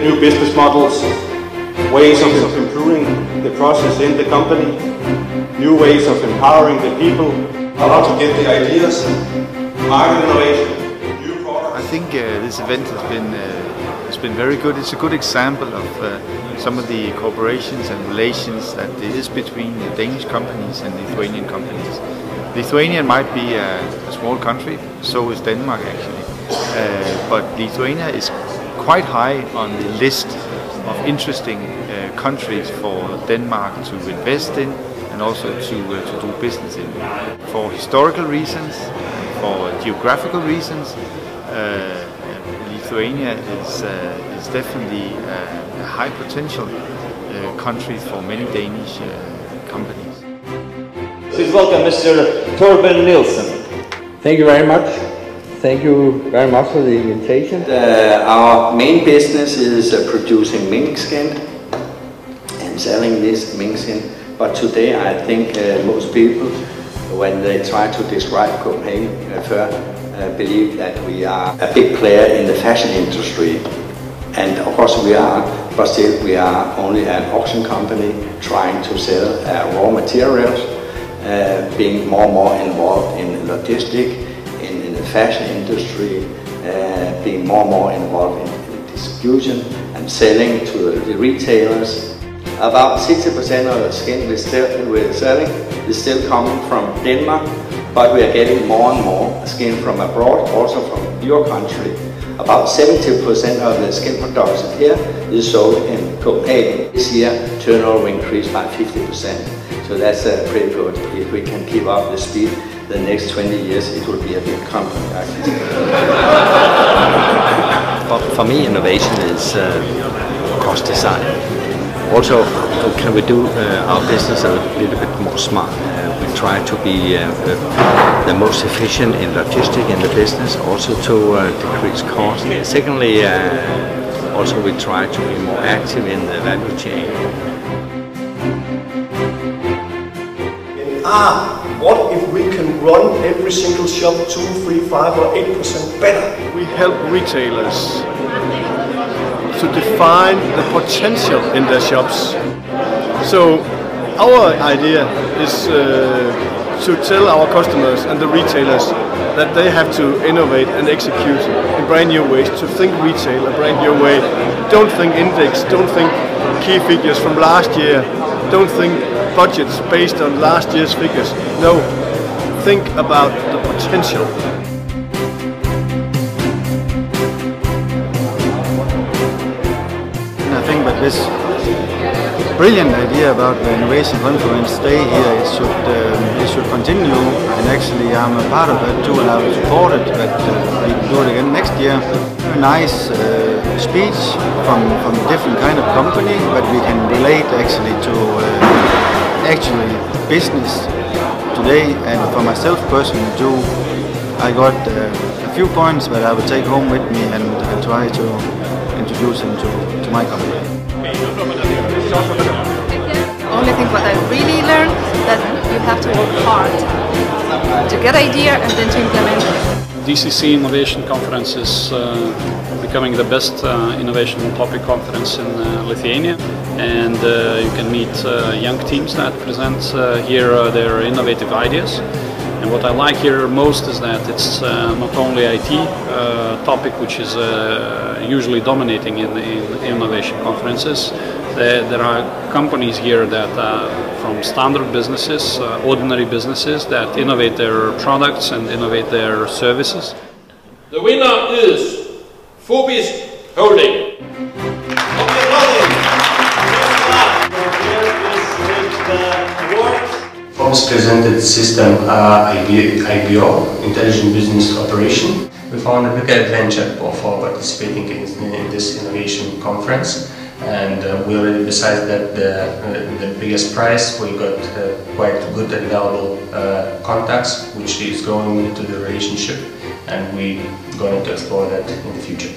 new business models, ways of improving the process in the company, new ways of empowering the people, how to get the ideas, market innovation, new products. I think this event has been very good. It's a good example of some of the cooperations and relations that is between the Danish companies and Lithuanian companies. Lithuania might be a small country, so is Denmark actually, but Lithuania is quite high on the list of interesting countries for Denmark to invest in and also to do business in. For historical reasons, for geographical reasons, Lithuania is definitely a high potential country for many Danish companies. Please welcome Mr. Torben Nielsen. Thank you very much. Thank you very much for the invitation. Our main business is producing mink skin and selling this mink skin. But today I think most people, when they try to describe Copenhagen, believe that we are a big player in the fashion industry. And of course we are, but still we are only an auction company trying to sell raw materials, being more and more involved in logistics, in the fashion industry, being more and more involved in distribution and selling to the retailers. About 60% of the skin we're selling is still coming from Denmark, but we are getting more and more skin from abroad, also from your country. About 70% of the skin production here is sold in Copenhagen. This year, turnover increased by 50%. So that's pretty good. If we can keep up the speed, the next 20 years it will be a big company, I think. For me, innovation is cost design. Also, can we do our business a little bit more smart? We try to be the most efficient in logistics in the business, also to decrease cost. Secondly, also we try to be more active in the value chain. What if we can run every single shop 2, 3, 5 or 8% better? We help retailers to define the potential in their shops. So our idea is to tell our customers and the retailers that they have to innovate and execute in brand new ways, to think retail a brand new way. Don't think index, don't think key figures from last year, don't think budgets based on last year's figures. No, think about the potential. I think that this brilliant idea about the Innovation Conference Day here, it should continue, and actually I'm a part of it too, and I will support it, that we can do it again next year. A nice speech from different kind of company, but we can relate actually to business today. And for myself personally too, I got a few points that I will take home with me and try to introduce them to my company. Only thing what I really learned that you have to work hard to get idea and then to implement it. DCC Innovation Conference is becoming the best innovation topic conference in Lithuania, and you can meet young teams that present here their innovative ideas. And what I like here most is that it's not only IT topic which is usually dominating in innovation conferences. There are companies here that from standard businesses, ordinary businesses that innovate their products and innovate their services. The winner is Phobis Holding. Phobis presented system IBO, Intelligent Business Operation. We found a big adventure for participating in this innovation conference, and we already decided that the biggest prize, we got quite good and valuable contacts, which is going into the relationship, and we're going to explore that in the future.